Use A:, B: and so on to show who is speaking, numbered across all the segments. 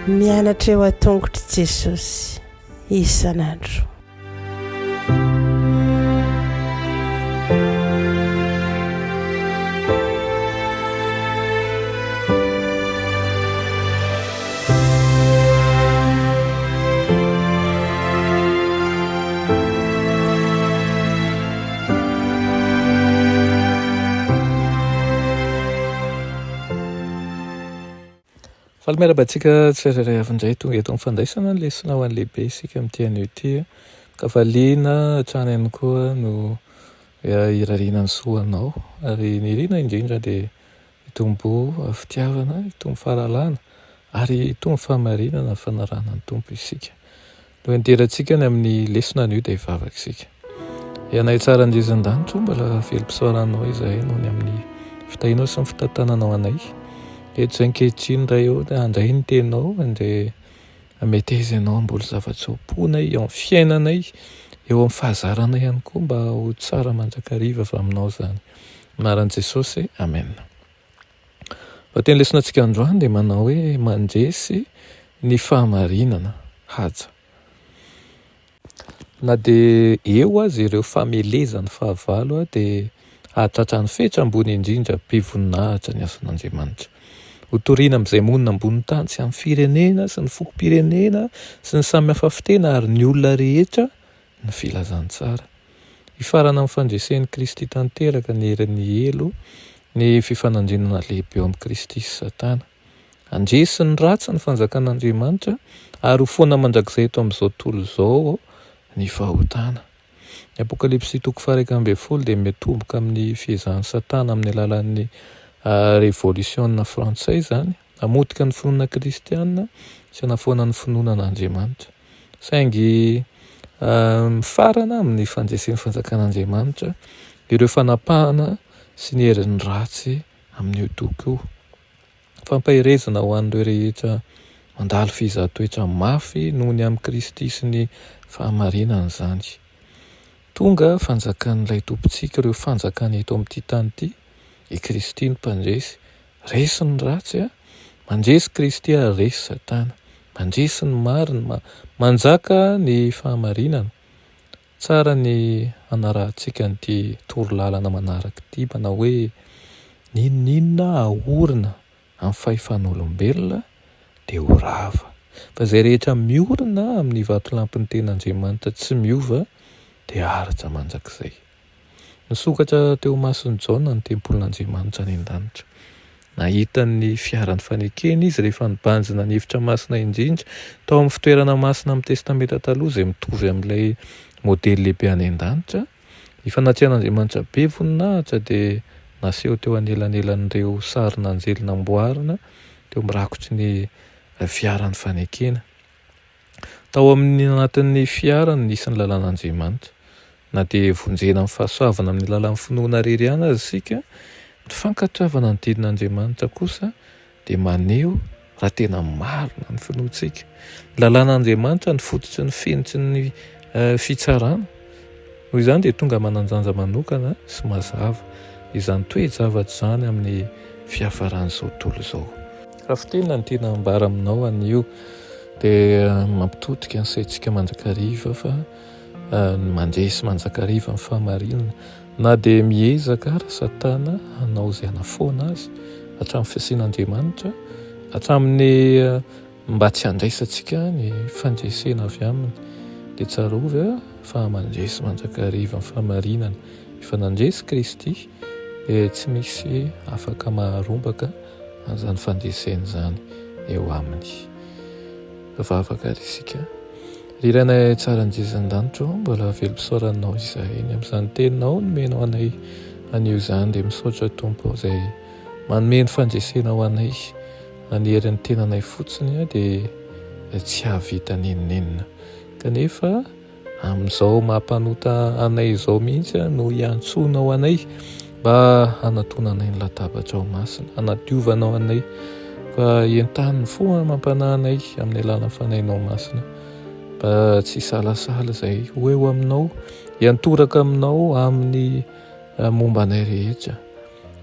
A: mianatra eo atongotry Jesosy isan'andro.
B: Miarabantsika tsirairay avy-indray tonga eto amin'ny fandraisana ny lesona ho an'ny lehibe isika amin'ity anio ity ka valiana hatrany ihany koa no irariana ny soanao ary ny iriana indrindra dia itombo fitiavana, itombo fahalalana ary itombo fahamarinana fanarahana ny tompo isika. No enterantsika ny amin'ny lesona anio dia hivavaka isika. Ianay tsara andrisan-danitra mbola velom-pisaoranao izahay noho ny amin'ny fitahinao sy ny fitantananao anay. Eto izay ankehitriny indray eo dia handray ny tenao indray meteza ianao mbola zava-tsaoponay eo amin'ny fiainanay, eo amin'ny fahazaranay ihany koa mba ho tsara mandrakariva avy aminao izany. Anaran'i Jesosy, amen. Teny lesonantsika androany dia manao hoe mandresy ny fahamarinana haja. Na dia eo azy ireo famelezany fahavalo dia hahatratra ny fetra ambony indrindra be voninahitra ny ason'Andriamanitra. Ho toriana amin'izay monina ambony tany sy amin'ny firenena sy ny fokom-pirenena sy ny samy hafa fitena ary ny olona rehetra ny filazantsara. Hifarana amin'ny fandresen'i Kristy tanteraka ny herin'ny elo ny fifanandrinana lehibe eo amin'ny Kristy sy Satana. Andresy ny ratsy ny fanjakan'Andriamanitra ary ho foana mandrakizay eto amin'izao tontolo izao ny fahotana. Ny Apokalipsy 1:20 dia mitomboka amin'ny fiezahan'ny Satana amin'ny alalan'ny révolution frantsay zany, namotika ny finoana kristianina sy nafoana ny finoanan'Andriamanitra. Saingy mifarana amin'ny fandresen'ny fanjakan'Andriamanitra ireo fanapahana sy ny herin'ny ratsy amin'io toko io. Fampahirezana ho an'ireo rehetra mandalo fizahan-toetra mafy noho ny amin'ny Kristy sy ny fahamarinana izany. Tonga fanjakan'ilay tompontsika ireo fanjakana eto amin'ity tany ity. I Kristy ny mpandresy, resy ny ratsy mandresy Kristy resy Satana, mandresy ny marina, manjaka ny fahamarinana. Tsara ny anarahantsika n'ity torolalana manaraka ity, manao hoe ninona ahorina amin'ny fahefan'olombelona dia ho rava. Fa izay rehetra miorina amin'ny vatolampin'ny ten'Andriamanitra tsy miova dia haritra mandrakizay. Nisokatra teo mason'i Jaona ny tempolin'Andriamanitra any an-danitra. Nahita ny fiaran'ny fanekena izy rehefa nibanjina ny hevitra masina indrindra tao amin'ny fitoerana masina amin'ny testamenta taloha izay mitovy amin'ilay modely lehibe any an-danitra. Ny fanatrehan'Andriamanitra be voninahitra dia naseho teo anelanelan'ireo sarin'anjely namboarina teo mirakotry ny fiaran'ny fanekena. Tao amin'ny anatin'ny fiarany nisy ny lalàn'Andriamanitra. Na dia vonjena amin'ny fahasoavana amin'ny lalan'ny finoana reriana azy isika, ny fankatoavana ny tenin'Andriamanitra kosa dia maneho raha tena marina ny finoantsika. Ny lalàn'Andriamanitra ny fototry ny fenitry ny fitsarana. Noho izany dia tonga mananjanja manokana sy mazava izany toe-javatra izany amin'ny fiafaran'izao tontolo izao. Raha fitenina ny tena ambara aminao anio dia mampitodika ny saintsika mandrakariva fa mandresy manjakariva amin'ny fahamarinana. Na dia miezaka raha Satana hanao izay hanafoana azy hatramin'ny fisian'Andriamanitra, hatramin'ny mba tsy handraisantsika ny fandresena avy aminy, dia tsarovy fa mandresy manjakariva amin'ny fahamarinana. Efa nandresy Kristy dia tsy misy afaka maharombaka an'izany fandresena izany eo aminy. Vavaka ary isika. Riranay tsara andrisan-danitra mbola velom-pisaoranao izahay ny amin'izany teninao nomenao anay anio izany dia misaotra Tompo izay manome ny fandresena ho anay. Ny herin'ny tenanay fotsiny dia tsy hahavita nenenina. Kanefa amin'izao mampanota anay izao mihitsy no hiantsonao anay mba hanatonanay ny latabatra ao masina, hanadiovanao anay fa entaniny foana mampanahy anay amin'ny alalan'ny fanahinao masina. Mba tsy salasala izay ho eo aminao, hiantoraka aminao amin'ny momba anay rehetra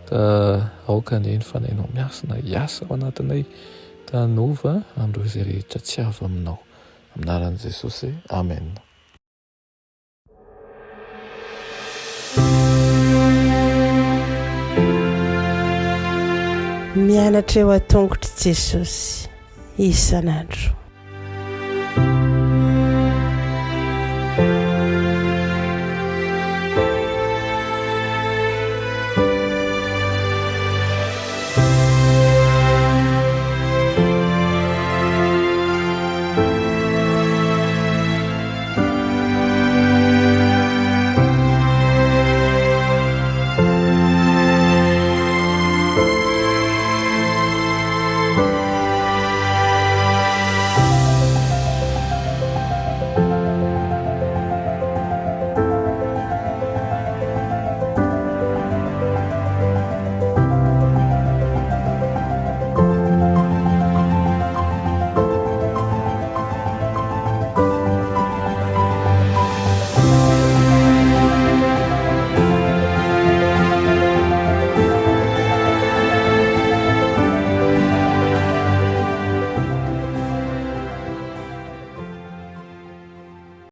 B: da aoka ny fanainao miasina hiasa ao anatinay tanova andro izay rehetra tsy avy aminao aminaran'i Jesosy amen.
A: Mianatra eo a tongotry Jesosy isan'andro.